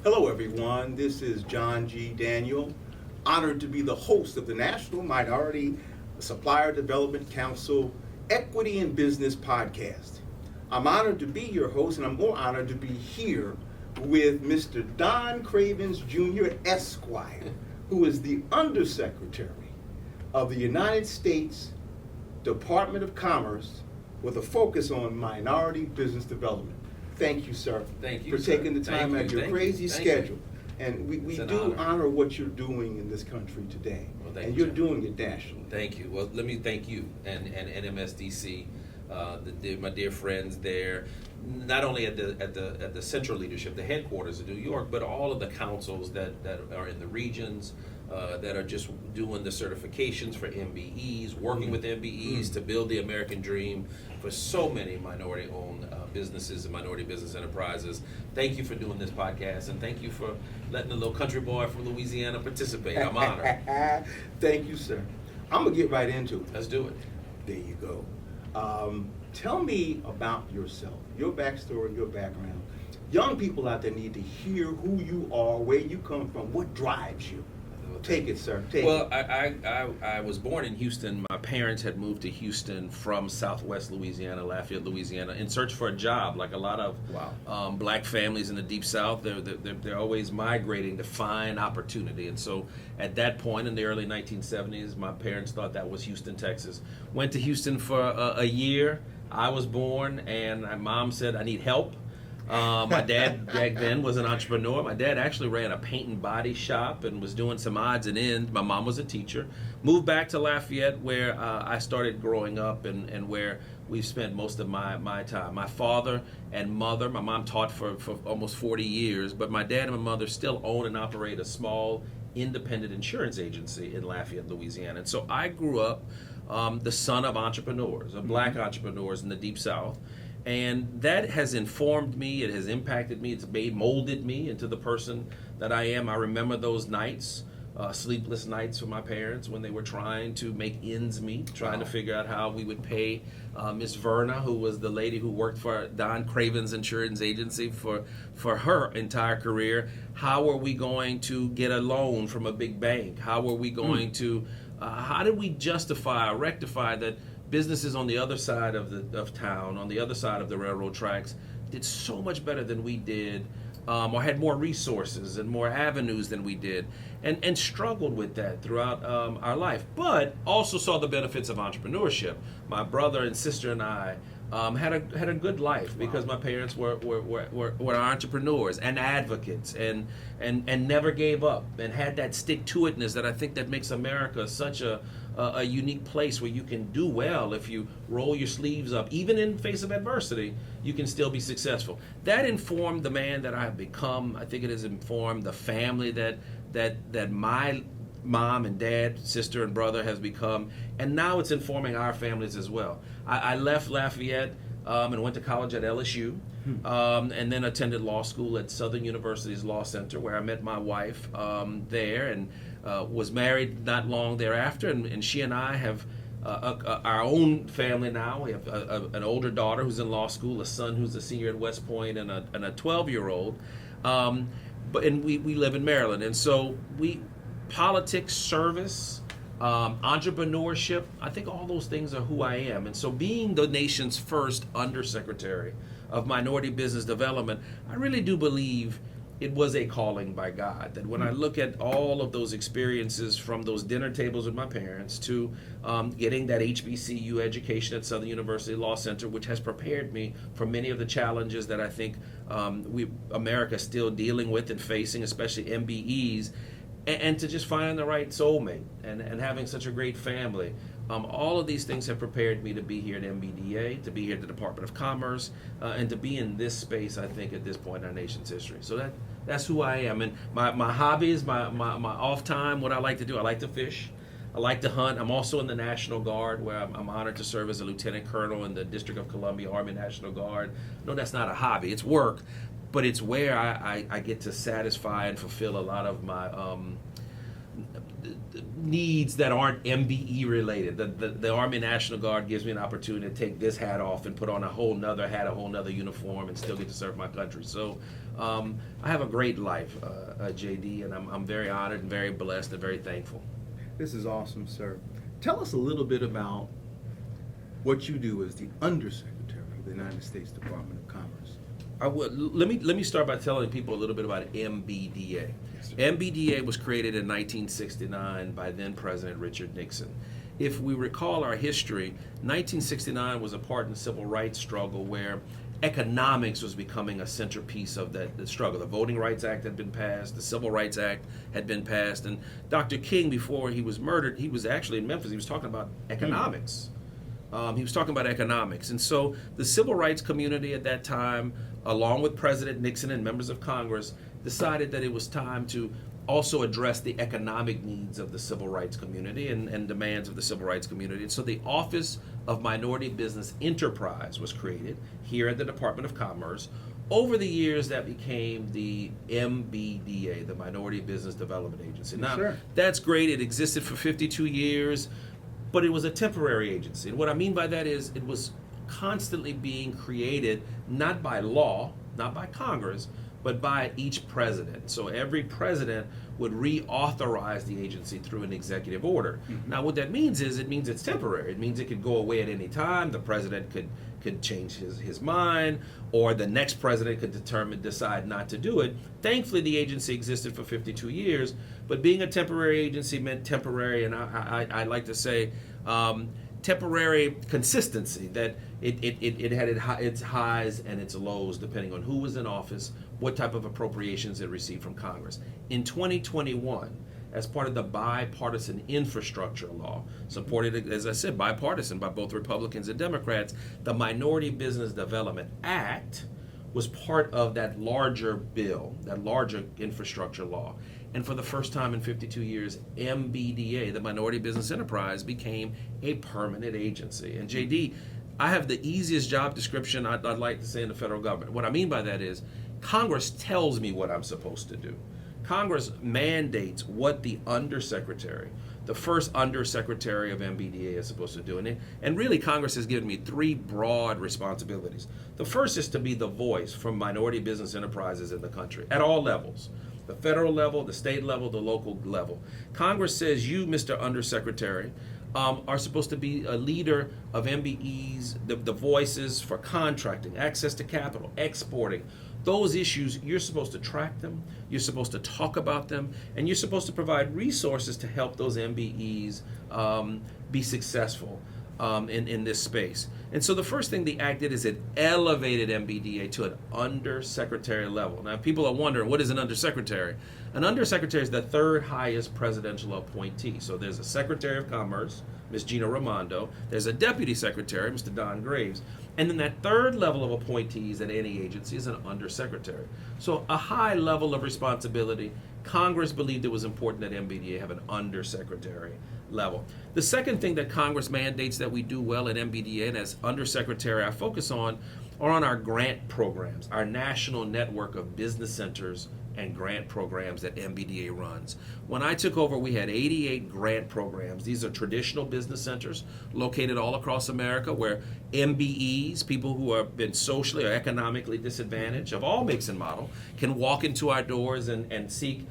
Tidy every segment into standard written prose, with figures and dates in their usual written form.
Hello, everyone. This is John G. Daniel, honored to be the host of the National Minority Supplier Development Council Equity in Business podcast. I'm honored to be your host, and I'm more honored to be here with Mr. Don Cravins, Jr., Esquire, who is the Undersecretary of the United States Department of Commerce with a focus on minority business development. Thank you, sir. Thank you, for taking the time out of your crazy schedule. And we do honor what you're doing in this country today. Well, and you're doing it nationally. Thank you. Well, let me thank you and NMSDC, my dear friends there, not only at the central leadership, the headquarters in New York, but all of the councils that are in the regions, that are just doing the certifications for MBEs, working with MBEs to build the American dream for so many minority-owned businesses and minority business enterprises. Thank you for doing this podcast, and thank you for letting the little country boy from Louisiana participate. I'm honored. Thank you, sir. I'm going to get right into it. Let's do it. There you go. Tell me about yourself, your backstory, your background. Young people out there need to hear who you are, where you come from, what drives you. Take it, sir. Well, I was born in Houston. My parents had moved to Houston from Southwest Louisiana, Lafayette, Louisiana, in search for a job. Like a lot of black families in the Deep South, they're always migrating to find opportunity. And so, at that point in the early 1970s, my parents thought that was Houston, Texas. Went to Houston for a year. I was born, and my mom said, "I need help." My dad back then was an entrepreneur. My dad actually ran a paint and body shop and was doing some odds and ends. My mom was a teacher. Moved back to Lafayette, where I started growing up and where we've spent most of my time. My father and mother, my mom taught for almost 40 years, but my dad and my mother still own and operate a small independent insurance agency in Lafayette, Louisiana. And so I grew up the son of entrepreneurs, of black entrepreneurs in the Deep South. And that has informed me, it has impacted me, it's molded me into the person that I am. I remember those nights, sleepless nights for my parents when they were trying to make ends meet, trying to figure out how we would pay Miss Verna, who was the lady who worked for Don Cravins Insurance Agency for her entire career. How are we going to get a loan from a big bank? How are we going to, how did we justify or rectify that businesses on the other side of town, on the other side of the railroad tracks, did so much better than we did, or had more resources and more avenues than we did, and struggled with that throughout our life, but also saw the benefits of entrepreneurship. My brother and sister and I had a good life because my parents were entrepreneurs and advocates and never gave up and had that stick-to-itness that I think that makes America such a unique place where you can do well if you roll your sleeves up. Even in face of adversity, you can still be successful. That informed the man that I have become. I think it has informed the family that my mom and dad, sister and brother has become, and now it's informing our families as well. I left Lafayette and went to college at LSU, and then attended law school at Southern University's Law Center, where I met my wife there, and was married not long thereafter, and she and I have our own family now. We have an older daughter who's in law school, a son who's a senior at West Point, and a 12-year-old. But we live in Maryland, and so politics, service, entrepreneurship, I think all those things are who I am. And so being the nation's first undersecretary of minority business development, I really do believe it was a calling by God. That when I look at all of those experiences, from those dinner tables with my parents to getting that HBCU education at Southern University Law Center, which has prepared me for many of the challenges that I think America is still dealing with and facing, especially MBEs, and to just find the right soulmate and having such a great family. All of these things have prepared me to be here at MBDA, to be here at the Department of Commerce, and to be in this space, I think, at this point in our nation's history. So that's who I am. And my hobbies, my off time, what I like to do, I like to fish. I like to hunt. I'm also in the National Guard, where I'm honored to serve as a lieutenant colonel in the District of Columbia Army National Guard. No, that's not a hobby. It's work. But it's where I get to satisfy and fulfill a lot of my needs that aren't MBE related. The Army National Guard gives me an opportunity to take this hat off and put on a whole nother hat, a whole nother uniform, and still get to serve my country. So I have a great life, JD, and I'm very honored and very blessed and very thankful. This is awesome, sir. Tell us a little bit about what you do as the Undersecretary of the United States Department of Commerce. Let me start by telling people a little bit about MBDA. Yes, sir. MBDA was created in 1969 by then President Richard Nixon. If we recall our history, 1969 was a part in the civil rights struggle where economics was becoming a centerpiece of the struggle. The Voting Rights Act had been passed, the Civil Rights Act had been passed, and Dr. King, before he was murdered, he was actually in Memphis, he was talking about economics. He was talking about economics. And so the civil rights community at that time, along with President Nixon and members of Congress, decided that it was time to also address the economic needs of the civil rights community and demands of the civil rights community. And so the Office of Minority Business Enterprise was created here at the Department of Commerce. Over the years, that became the MBDA, the Minority Business Development Agency. Now, Sure. That's great. It existed for 52 years, but it was a temporary agency. And what I mean by that is it was constantly being created, not by law, not by Congress, but by each president. So every president would reauthorize the agency through an executive order. Mm-hmm. Now what that means is it means it's temporary. It means it could go away at any time. The president could change his mind, or the next president could decide not to do it. Thankfully, the agency existed for 52 years, but being a temporary agency meant temporary, and I like to say temporary consistency, that it had its highs and its lows depending on who was in office, what type of appropriations it received from Congress. In 2021, as part of the bipartisan infrastructure law, supported, as I said, bipartisan by both Republicans and Democrats, the Minority Business Development Act was part of that larger bill, that larger infrastructure law. And for the first time in 52 years, MBDA, the Minority Business Enterprise, became a permanent agency. And JD, I have the easiest job description I'd like to say in the federal government. What I mean by that is Congress tells me what I'm supposed to do. Congress mandates what the undersecretary, the first undersecretary of MBDA, is supposed to do. And really, Congress has given me three broad responsibilities. The first is to be the voice for minority business enterprises in the country at all levels. The federal level, the state level, the local level. Congress says you, Mr. Undersecretary, are supposed to be a leader of MBEs, the voices for contracting, access to capital, exporting. Those issues, you're supposed to track them, you're supposed to talk about them, and you're supposed to provide resources to help those MBEs be successful in this space. And so the first thing the Act did is it elevated MBDA to an undersecretary level. Now, people are wondering, what is an undersecretary? An undersecretary is the third highest presidential appointee. So there's a Secretary of Commerce, Ms. Gina Raimondo. There's a Deputy Secretary, Mr. Don Graves. And then that third level of appointees at any agency is an undersecretary. So a high level of responsibility. Congress believed it was important that MBDA have an undersecretary level. The second thing that Congress mandates that we do well at MBDA, and as undersecretary I focus on, are on our grant programs, our national network of business centers and grant programs that MBDA runs. When I took over, we had 88 grant programs. These are traditional business centers located all across America where MBEs, people who have been socially or economically disadvantaged of all makes and model, can walk into our doors and seek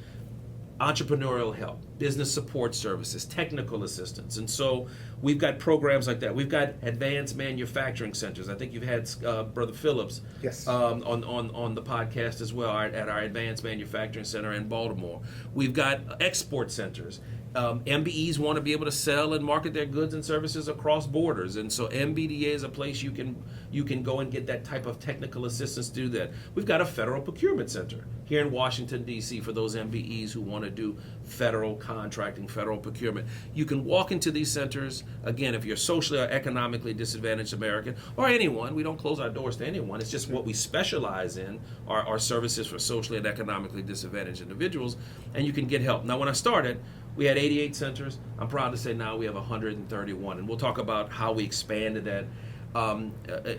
entrepreneurial help, business support services, technical assistance. And so we've got programs like that. We've got advanced manufacturing centers. I think you've had Brother Phillips Yes. on the podcast as well at our advanced manufacturing center in Baltimore. We've got export centers. MBEs want to be able to sell and market their goods and services across borders, and so MBDA is a place you can go and get that type of technical assistance to do that. We've got a federal procurement center here in Washington, D.C. for those MBEs who want to do federal contracting, federal procurement. You can walk into these centers, again, if you're socially or economically disadvantaged American, or anyone. We don't close our doors to anyone. It's just what we specialize in are services for socially and economically disadvantaged individuals, and you can get help. Now, when I started, we had 88 centers. I'm proud to say now we have 131, and we'll talk about how we expanded that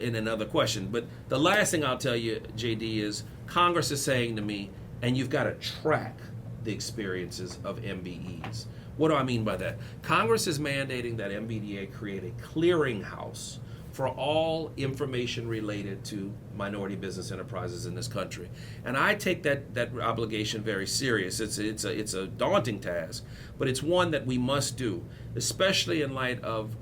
in another question. But the last thing I'll tell you, JD, is Congress is saying to me, and you've got to track the experiences of MBEs. What do I mean by that? Congress is mandating that MBDA create a clearinghouse for all information related to minority business enterprises in this country. And I take that obligation very serious. It's a daunting task, but it's one that we must do, especially in light of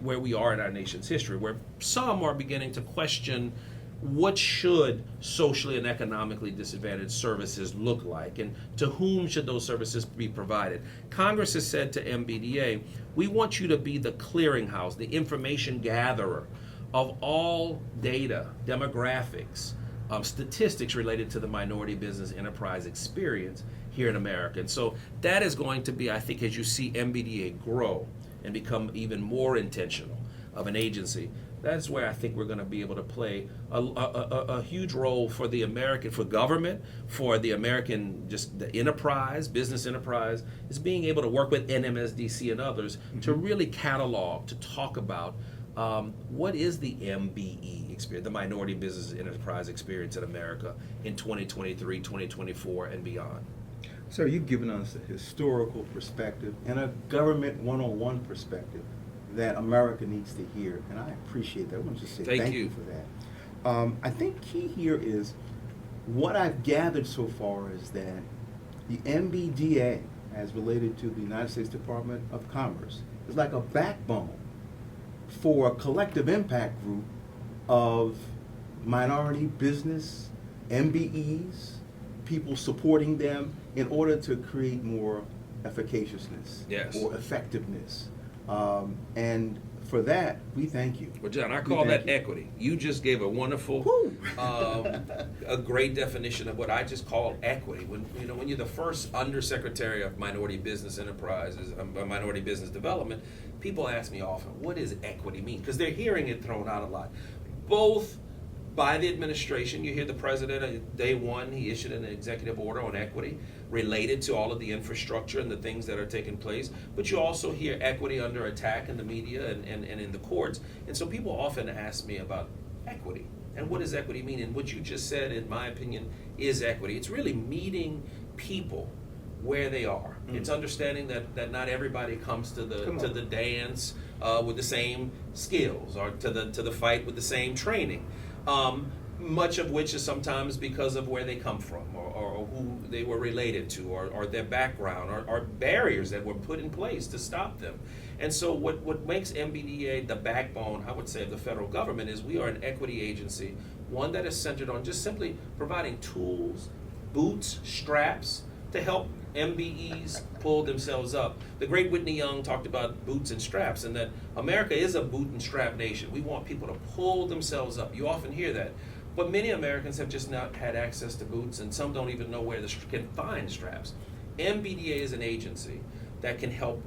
where we are in our nation's history, where some are beginning to question what should socially and economically disadvantaged services look like, and to whom should those services be provided. Congress has said to MBDA, we want you to be the clearinghouse, the information gatherer of all data, demographics, statistics related to the minority business enterprise experience here in America. And so that is going to be, I think, as you see MBDA grow and become even more intentional of an agency, that's where I think we're going to be able to play a huge role for the American, for government, for the American, just the enterprise, business enterprise, is being able to work with NMSDC and others to really catalog, to talk about what is the MBE experience, the minority business enterprise experience in America in 2023, 2024, and beyond. Sir, you've given us a historical perspective and a government one-on-one perspective that America needs to hear, and I appreciate that. I want to just say thank you for that. I think key here is what I've gathered so far is that the MBDA, as related to the United States Department of Commerce, is like a backbone for a collective impact group of minority business, MBEs, people supporting them in order to create more efficaciousness or effectiveness. And for that, we thank you. Well, John, I call that equity. You just gave a wonderful, a great definition of what I just call equity. When you're the first Undersecretary of Minority Business Enterprises, Minority Business Development, people ask me often, what does equity mean? Because they're hearing it thrown out a lot. Both by the administration, you hear the president, day one, he issued an executive order on equity related to all of the infrastructure and the things that are taking place. But you also hear equity under attack in the media and in the courts. And so people often ask me about equity. And what does equity mean? And what you just said, in my opinion, is equity. It's really meeting people where they are. It's understanding that not everybody comes to the dance with the same skills, or to the fight with the same training. Much of which is sometimes because of where they come from, or who they were related to, or their background, or barriers that were put in place to stop them. And so what makes MBDA the backbone, I would say, of the federal government is we are an equity agency, one that is centered on just simply providing tools, boots, straps to help MBEs pull themselves up. The great Whitney Young talked about boots and straps, and that America is a boot and strap nation. We want people to pull themselves up. You often hear that. But many Americans have just not had access to boots, and some don't even know where they can find straps. MBDA is an agency that can help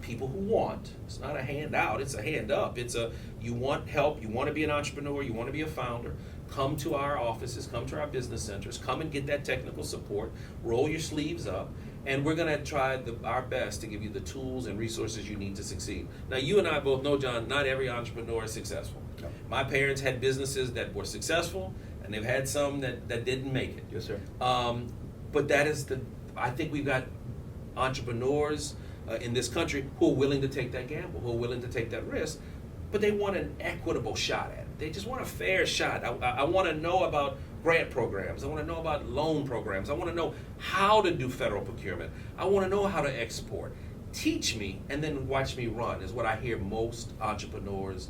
people who want. It's not a handout, it's a hand up. It's you want help, you want to be an entrepreneur, you want to be a founder, come to our offices, come to our business centers, come and get that technical support, roll your sleeves up, and we're going to try our best to give you the tools and resources you need to succeed. Now, you and I both know, John, not every entrepreneur is successful. No. My parents had businesses that were successful, and they've had some that didn't make it. Yes, sir. But that is I think we've got entrepreneurs in this country who are willing to take that gamble, who are willing to take that risk, but they want an equitable shot at it. They just want a fair shot. I want to know about grant programs. I want to know about loan programs. I want to know how to do federal procurement. I want to know how to export. Teach me and then watch me run is what I hear most entrepreneurs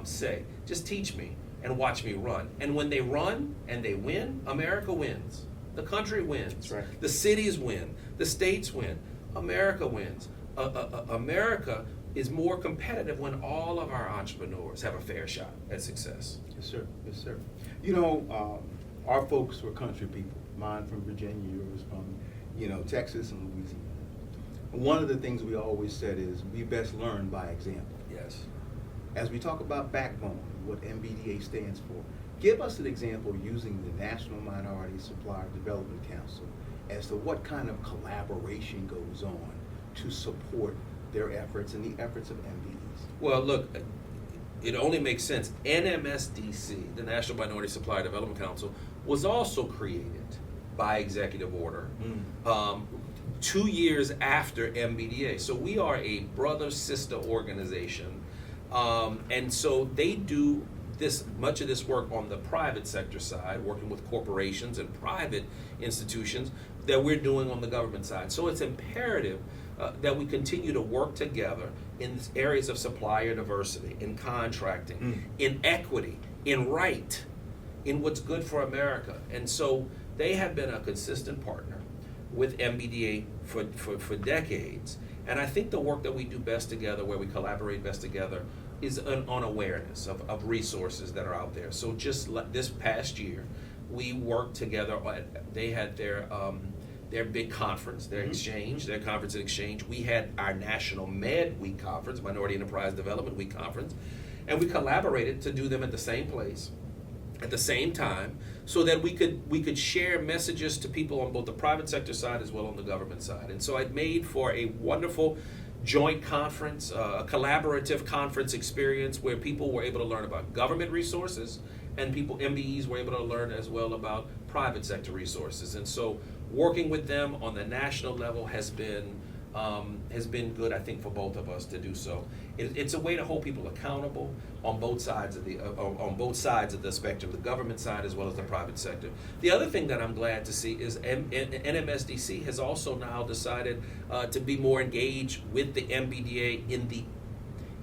say. Just teach me and watch me run. And when they run and they win, America wins. The country wins. That's right. The cities win. The states win. America wins. America is more competitive when all of our entrepreneurs have a fair shot at success. Yes, sir. Yes, sir. Our folks were country people. Mine from Virginia, yours from, Texas and Louisiana. One of the things we always said is we best learn by example. Yes. As we talk about backbone, what MBDA stands for, give us an example using the National Minority Supplier Development Council as to what kind of collaboration goes on to support their efforts and the efforts of MBEs. Well, look, it only makes sense. NMSDC, the National Minority Supplier Development Council, was also created by executive order 2 years after MBDA. So we are a brother-sister organization And so they do much of this work on the private sector side, working with corporations and private institutions, that we're doing on the government side. So it's imperative that we continue to work together in areas of supplier diversity, in contracting, in equity, in right, in what's good for America. And so they have been a consistent partner with MBDA for decades. And I think the work that we do best together, where we collaborate best together, is on awareness of resources that are out there. So just this past year, we worked together. They had their big conference, their exchange, their conference and exchange. We had our National Med Week conference, Minority Enterprise Development Week conference, and we collaborated to do them at the same place, at the same time, so that we could share messages to people on both the private sector side as well on the government side. And so it made for a wonderful joint conference, a collaborative conference experience where people were able to learn about government resources, and MBEs were able to learn as well about private sector resources. And so working with them on the national level has been good, I think, for both of us to do so. It's a way to hold people accountable on both sides of the spectrum, the government side as well as the private sector. The other thing that I'm glad to see is NMSDC has also now decided to be more engaged with the MBDA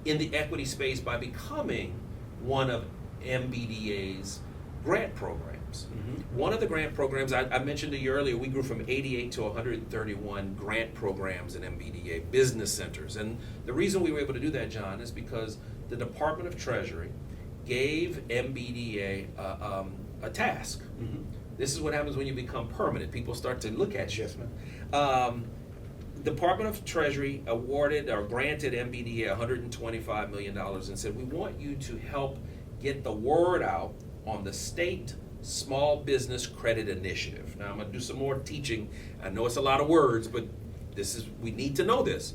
in the equity space by becoming one of MBDA's grant programs. One of the grant programs, I mentioned to you earlier, we grew from 88 to 131 grant programs in MBDA, business centers. And the reason we were able to do that, John, is because the Department of Treasury gave MBDA a task. This is what happens when you become permanent. People start to look at you. Yes, ma'am. Department of Treasury awarded or granted MBDA $125 million and said, we want you to help get the word out on the state Small Business Credit Initiative. Now I'm going to do some more teaching. I know it's a lot of words, but we need to know this.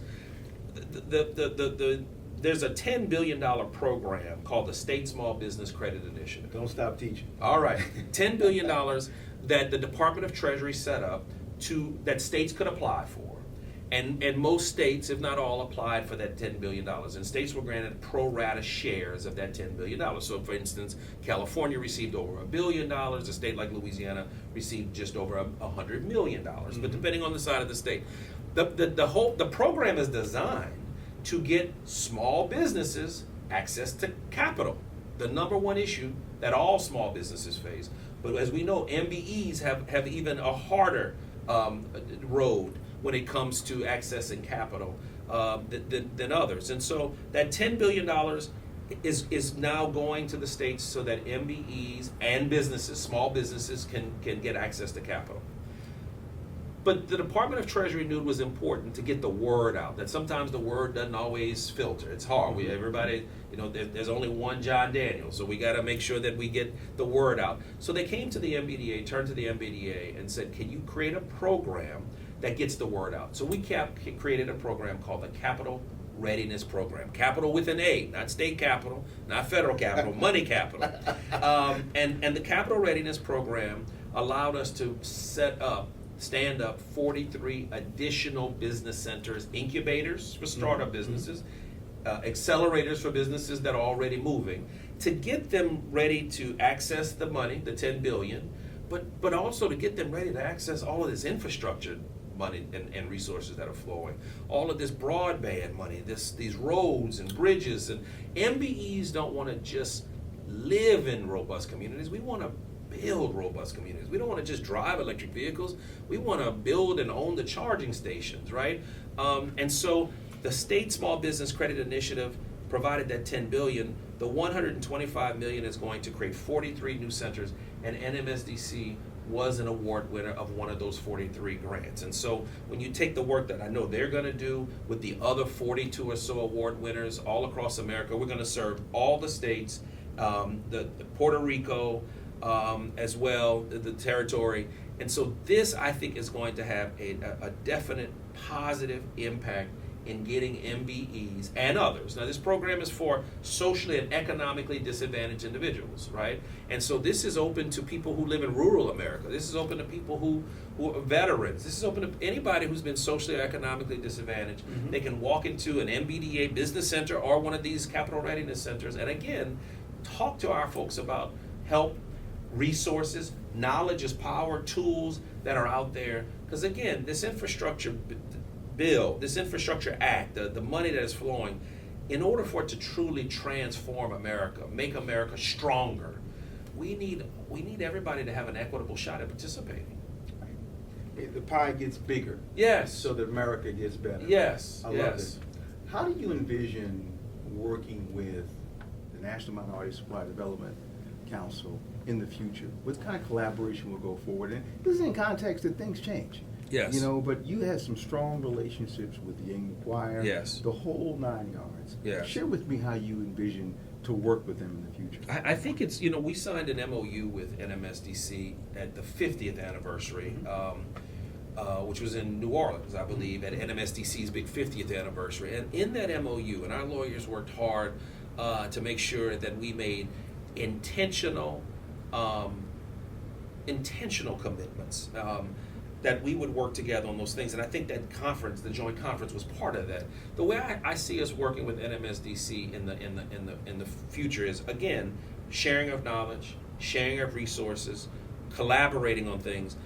There's a $10 billion program called the State Small Business Credit Initiative. Don't stop teaching. All right. $10 billion that the Department of Treasury set up that states could apply for. And most states, if not all, applied for that $10 billion. And states were granted pro rata shares of that $10 billion. So, for instance, California received over $1 billion. A state like Louisiana received just over $100 million. But depending on the side of the state, the program is designed to get small businesses access to capital, the number one issue that all small businesses face. But as we know, MBEs have even a harder road when it comes to accessing capital than others. And so that $10 billion is now going to the states so that MBEs and businesses, small businesses, can get access to capital. But the Department of Treasury knew it was important to get the word out, that sometimes the word doesn't always filter. It's hard. Everybody, there's only one John Daniel, so we got to make sure that we get the word out. So they came to the MBDA, turned to the MBDA and said, can you create a program that gets the word out? So we created a program called the Capital Readiness Program. Capital with an A, not state capital, not federal capital, money capital. And the Capital Readiness Program allowed us to stand up 43 additional business centers, incubators for startup businesses, accelerators for businesses that are already moving, to get them ready to access the money, the $10 billion, but also to get them ready to access all of this infrastructure money and resources that are flowing, all of this broadband money, these roads and bridges. And MBEs don't want to just live in robust communities. We want to build robust communities. We don't want to just drive electric vehicles. We want to build and own the charging stations, right? And so the State Small Business Credit Initiative provided that $10 billion. The $125 million is going to create 43 new centers, and NMSDC was an award winner of one of those 43 grants. And so when you take the work that I know they're going to do with the other 42 or so award winners all across America, we're going to serve all the states, the Puerto Rico, as well, the territory. And so this, I think, is going to have a definite positive impact in getting MBEs and others. Now, this program is for socially and economically disadvantaged individuals, right? And so this is open to people who live in rural America. This is open to people who are veterans. This is open to anybody who's been socially or economically disadvantaged. Mm-hmm. They can walk into an MBDA business center or one of these capital readiness centers and, again, talk to our folks about help, resources, knowledge is power, tools that are out there. Because, again, this infrastructure bill, this infrastructure act, the money that is flowing, in order for it to truly transform America, make America stronger, we need everybody to have an equitable shot at participating. The pie gets bigger. Yes. So that America gets better. Yes. I love it. How do you envision working with the National Minority Supply Development Council in the future? What kind of collaboration will go forward? And this is in context that things change. Yes. But you had some strong relationships with the Young Choir. Yes. The whole 9 yards. Yes. Share with me how you envision to work with them in the future. I think it's, we signed an MOU with NMSDC at the 50th anniversary, which was in New Orleans, I believe, at NMSDC's big 50th anniversary. And in that MOU, and our lawyers worked hard to make sure that we made intentional commitments, that we would work together on those things. And I think that conference, the joint conference, was part of that. The way I see us working with NMSDC in the future is, again, sharing of knowledge, sharing of resources, collaborating on things.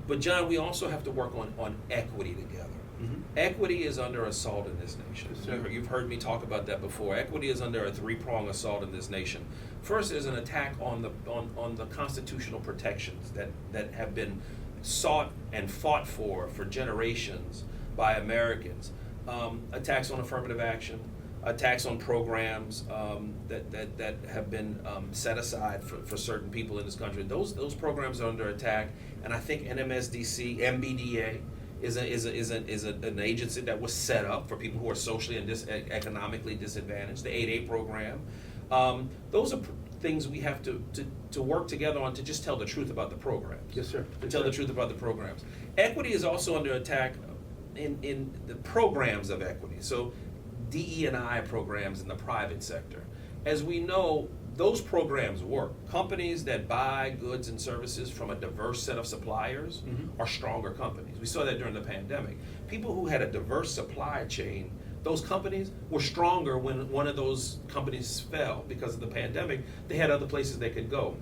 But John, we also have to work on equity together. Mm-hmm. Equity is under assault in this nation. Yes, you've heard me talk about that before. Equity is under a 3-pronged assault in this nation. First, there's an attack on the constitutional protections that have been sought and fought for generations by Americans. Attacks on affirmative action, attacks on programs that have been set aside for certain people in this country. Those programs are under attack, and I think NMSDC, MBDA is an agency that was set up for people who are socially and economically disadvantaged. The 8A program. Those are things we have to work together on to just tell the truth about the programs. Yes, sir. To tell the truth about the programs. Equity is also under attack in the programs of equity. So DE&I programs in the private sector. As we know, those programs work. Companies that buy goods and services from a diverse set of suppliers are stronger companies. We saw that during the pandemic. People who had a diverse supply chain, those companies were stronger when one of those companies fell because of the pandemic. They had other places they could go.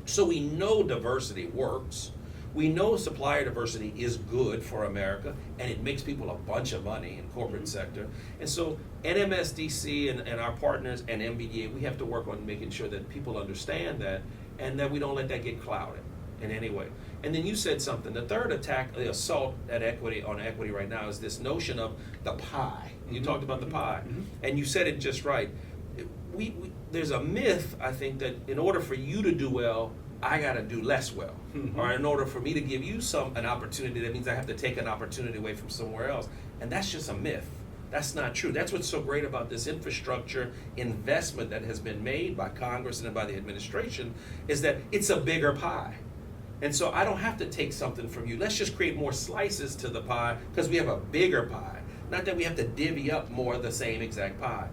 So we know diversity works. We know supplier diversity is good for America, and it makes people a bunch of money in corporate sector. And so NMSDC and our partners and MBDA, we have to work on making sure that people understand that, and that we don't let that get clouded in any way. And then you said something. The third attack, the assault on equity right now, is this notion of the pie. You talked about the pie, and you said it just right. There's a myth, I think, that in order for you to do well, I got to do less well. Or in order for me to give you an opportunity, that means I have to take an opportunity away from somewhere else. And that's just a myth. That's not true. That's what's so great about this infrastructure investment that has been made by Congress and by the administration, is that it's a bigger pie. And so I don't have to take something from you. Let's just create more slices to the pie because we have a bigger pie. Not that we have to divvy up more of the same exact pie.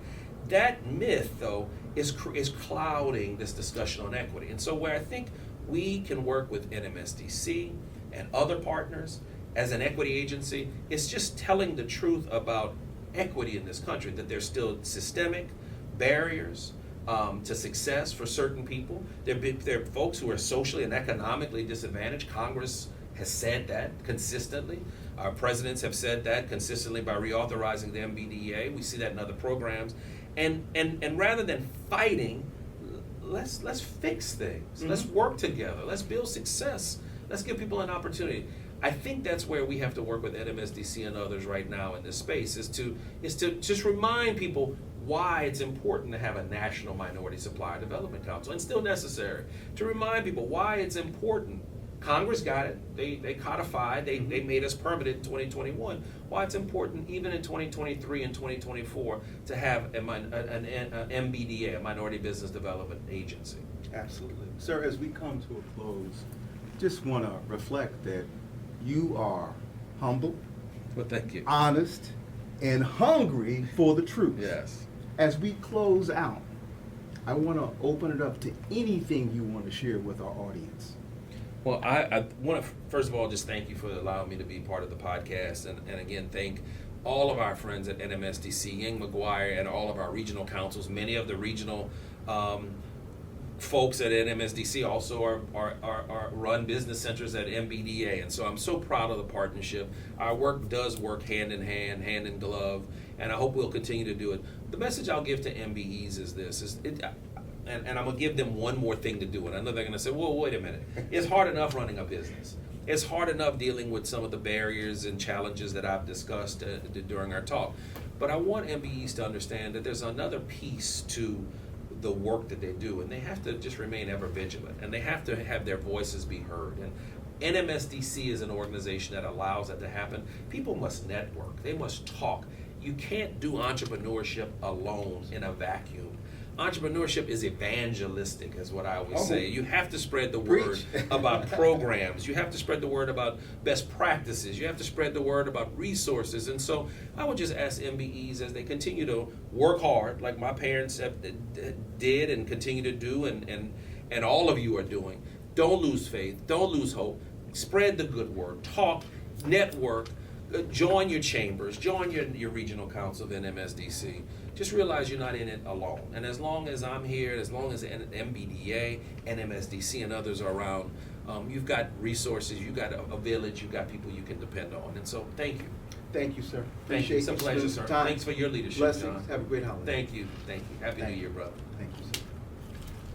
That myth, though, is clouding this discussion on equity. And so where I think we can work with NMSDC and other partners as an equity agency is just telling the truth about equity in this country, that there's still systemic barriers to success for certain people. There are folks who are socially and economically disadvantaged. Congress has said that consistently. Our presidents have said that consistently by reauthorizing the MBDA. We see that in other programs. And rather than fighting, let's fix things. Let's work together. Let's build success. Let's give people an opportunity. I think that's where we have to work with NMSDC and others right now in this space, is to just remind people why it's important to have a National Minority Supplier Development Council, and still necessary. To remind people why it's important. Congress got it. They codified. They made us permanent in 2021. Why it's important even in 2023 and 2024 to have an MBDA, a Minority Business Development Agency. Absolutely. Sir, as we come to a close, just want to reflect that you are humble, Well, thank you. honest, and hungry for the truth. Yes. As we close out, I want to open it up to anything you want to share with our audience. Well, I want to, first of all, just thank you for allowing me to be part of the podcast. And again, thank all of our friends at NMSDC, Yang McGuire, and all of our regional councils. Many of the regional folks at NMSDC also are run business centers at MBDA. And so I'm so proud of the partnership. Our work does work hand in hand, hand in glove, and I hope we'll continue to do it. The message I'll give to MBEs is this, and I'm going to give them one more thing to do. And I know they're going to say, well, wait a minute. It's hard enough running a business. It's hard enough dealing with some of the barriers and challenges that I've discussed during our talk. But I want MBEs to understand that there's another piece to the work that they do, and they have to just remain ever vigilant, and they have to have their voices be heard. And NMSDC is an organization that allows that to happen. People must network. They must talk. You can't do entrepreneurship alone in a vacuum. Entrepreneurship is evangelistic, is what I always say. You have to spread the word about programs. You have to spread the word about best practices. You have to spread the word about resources. And so I would just ask MBEs, as they continue to work hard, like my parents did and continue to do, and all of you are doing, don't lose faith. Don't lose hope. Spread the good word. Talk, network, join your chambers, join your regional council of NMSDC. Just realize you're not in it alone. And as long as I'm here, as long as MBDA, NMSDC, and others are around, you've got resources, you've got a village, you've got people you can depend on. And so, thank you. Thank you, sir. Thank you. It's a pleasure, sir. Thanks for your leadership, Blessings. John. Have a great holiday. Thank you. Thank you. Happy New Year, brother. Thank you, sir.